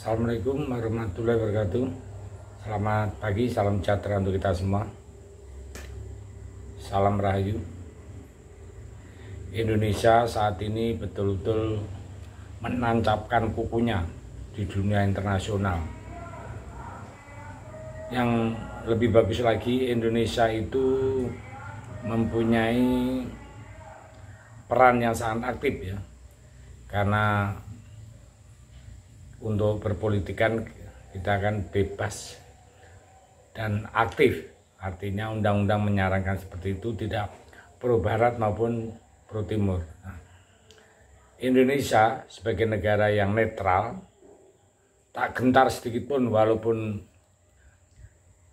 Assalamualaikum warahmatullahi wabarakatuh. Selamat pagi, salam sejahtera untuk kita semua. Salam Rahayu. Indonesia saat ini betul-betul menancapkan kukunya di dunia internasional. Yang lebih bagus lagi, Indonesia itu mempunyai peran yang sangat aktif ya. Karena untuk berpolitikan kita akan bebas dan aktif, artinya undang-undang menyarankan seperti itu, tidak pro barat maupun pro timur. Indonesia sebagai negara yang netral tak gentar sedikit pun walaupun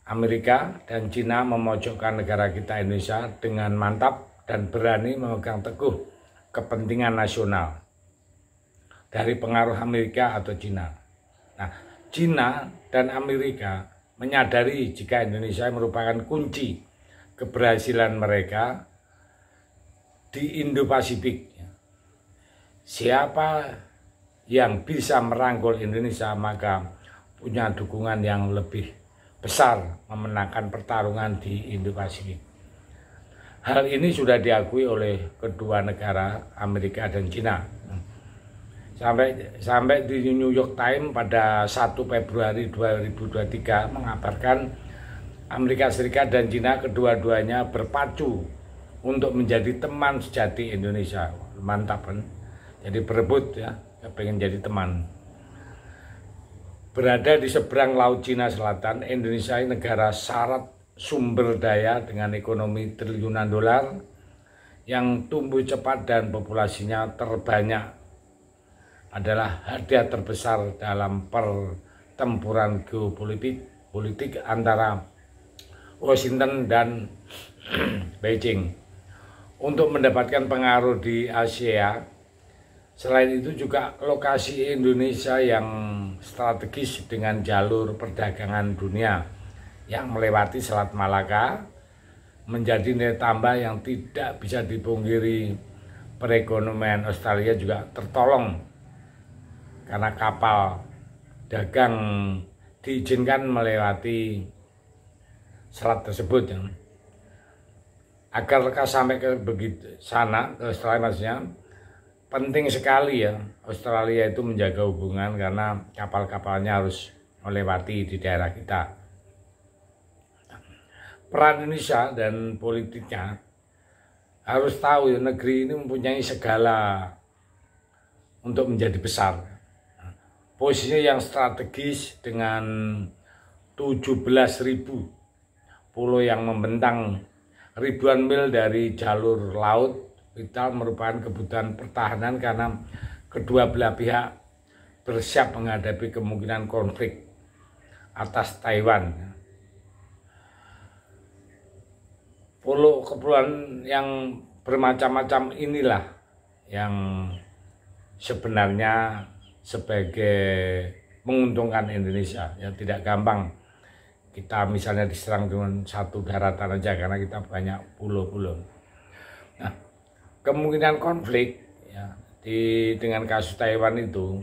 Amerika dan Cina memojokkan negara kita Indonesia dengan mantap dan berani memegang teguh kepentingan nasional dari pengaruh Amerika atau Cina. Nah, Cina dan Amerika menyadari jika Indonesia merupakan kunci keberhasilan mereka di Indo-Pasifik. Siapa yang bisa merangkul Indonesia maka punya dukungan yang lebih besar memenangkan pertarungan di Indo-Pasifik. Hal ini sudah diakui oleh kedua negara Amerika dan Cina. Sampai di New York Times pada 1 Februari 2023 mengabarkan Amerika Serikat dan Cina kedua-duanya berpacu untuk menjadi teman sejati Indonesia. Mantap kan? Jadi berebut ya, pengen jadi teman. Berada di seberang Laut Cina Selatan, Indonesia negara syarat sumber daya dengan ekonomi triliunan dolar yang tumbuh cepat dan populasinya terbanyak, adalah hadiah terbesar dalam pertempuran geopolitik antara Washington dan Beijing untuk mendapatkan pengaruh di Asia. Selain itu juga lokasi Indonesia yang strategis dengan jalur perdagangan dunia yang melewati Selat Malaka menjadi nilai tambah yang tidak bisa dipungkiri. Perekonomian Australia juga tertolong karena kapal dagang diizinkan melewati selat tersebut ya. Agar sampai ke sana ke Australia maksudnya, penting sekali ya Australia itu menjaga hubungan karena kapal-kapalnya harus melewati di daerah kita. Peran Indonesia dan politiknya harus tahu ya, negeri ini mempunyai segala untuk menjadi besar. Posisinya yang strategis dengan 17.000 pulau yang membentang ribuan mil dari jalur laut vital merupakan kebutuhan pertahanan karena kedua belah pihak bersiap menghadapi kemungkinan konflik atas Taiwan. Pulau kepulauan yang bermacam-macam inilah yang sebenarnya sebagai menguntungkan Indonesia ya. Tidak gampang kita misalnya diserang dengan satu daratan aja karena kita banyak pulau-pulau. Nah, kemungkinan konflik ya dengan kasus Taiwan itu,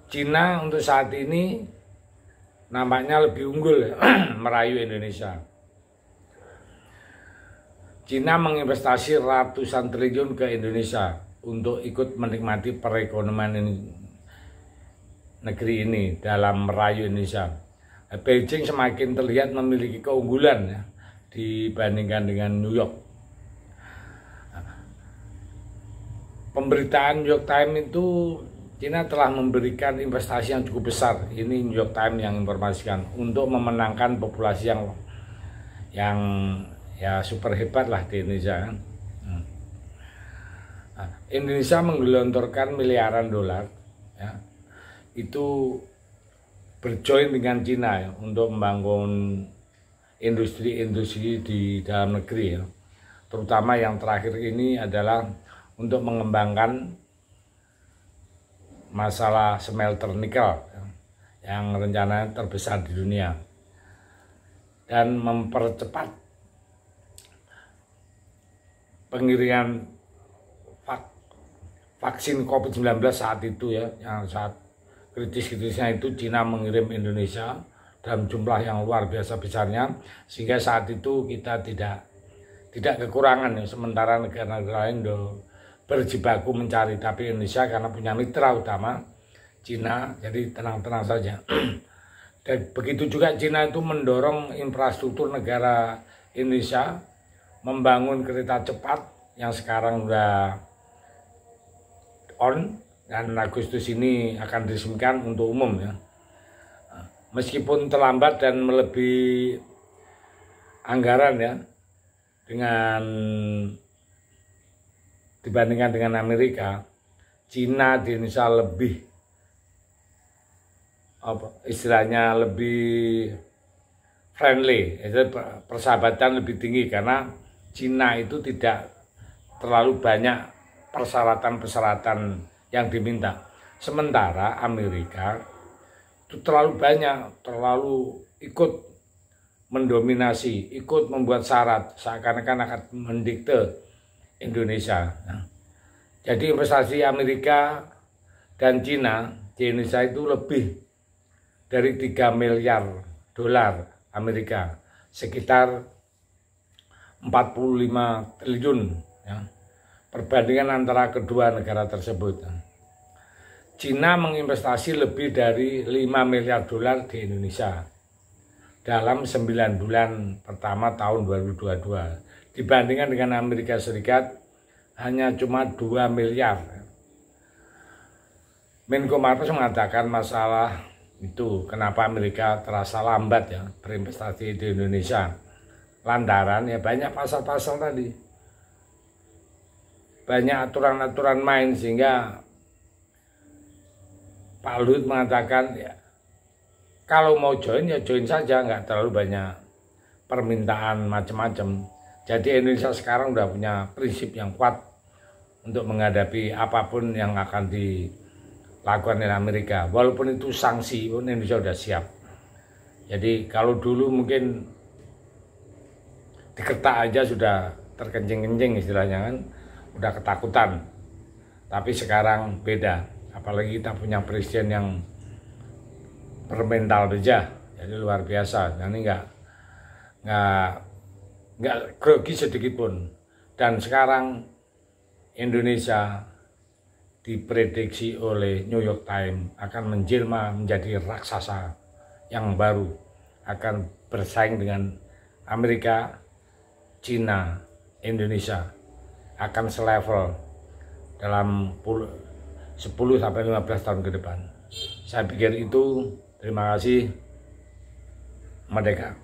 Cina untuk saat ini nampaknya lebih unggul ya, merayu Indonesia. Cina menginvestasi ratusan triliun ke Indonesia untuk ikut menikmati perekonomian negeri ini dalam merayu Indonesia. Beijing semakin terlihat memiliki keunggulan ya, dibandingkan dengan New York. Pemberitaan New York Times itu Cina telah memberikan investasi yang cukup besar. Ini New York Times yang informasikan untuk memenangkan populasi yang ya super hebat lah di Indonesia. Indonesia menggelontorkan miliaran dolar ya, itu berjoin dengan Cina ya, untuk membangun industri-industri di dalam negeri ya. Terutama yang terakhir ini adalah untuk mengembangkan masalah smelter nikel ya, yang rencananya terbesar di dunia, dan mempercepat pengiriman vaksin COVID-19 saat itu ya, yang saat kritis-kritisnya itu Cina mengirim Indonesia dalam jumlah yang luar biasa besarnya, sehingga saat itu kita tidak kekurangan ya, sementara negara-negara lain berjibaku mencari, tapi Indonesia karena punya mitra utama Cina, jadi tenang-tenang saja. Dan begitu juga Cina itu mendorong infrastruktur negara Indonesia, membangun kereta cepat yang sekarang udah on, dan Agustus ini akan diresmikan untuk umum ya. Meskipun terlambat dan melebihi anggaran ya, dibandingkan dengan Amerika, Cina di Indonesia lebih istilahnya lebih friendly, itu persahabatan lebih tinggi karena Cina itu tidak terlalu banyak persyaratan-persyaratan yang diminta. Sementara Amerika itu terlalu banyak, terlalu ikut mendominasi, ikut membuat syarat, seakan-akan akan mendikte Indonesia. Nah, jadi investasi Amerika dan Cina di Indonesia itu lebih dari 3 miliar dolar Amerika, sekitar 45 triliun ya, perbandingan antara kedua negara tersebut. Cina menginvestasi lebih dari 5 miliar dolar di Indonesia dalam 9 bulan pertama tahun 2022. Dibandingkan dengan Amerika Serikat hanya cuma 2 miliar. Menko Marves mengatakan masalah itu kenapa Amerika terasa lambat ya berinvestasi di Indonesia. Lantaran ya banyak pasal-pasal tadi. Banyak aturan-aturan main, sehingga Pak Luhut mengatakan ya kalau mau join ya join saja, nggak terlalu banyak permintaan macam-macam. Jadi Indonesia sekarang udah punya prinsip yang kuat untuk menghadapi apapun yang akan dilakukan oleh Amerika. Walaupun itu sanksi pun Indonesia udah siap. Jadi kalau dulu mungkin diketak aja sudah terkencing-kencing istilahnya kan, udah ketakutan. Tapi sekarang beda, apalagi kita punya presiden yang bermental bejah, jadi luar biasa. Nah, ini nggak grogi sedikit pun. Dan sekarang Indonesia diprediksi oleh New York Times akan menjelma menjadi raksasa yang baru, akan bersaing dengan Amerika, Cina, Indonesia, akan selevel dalam 10-15 tahun ke depan. Saya pikir itu. Terima kasih. Merdeka.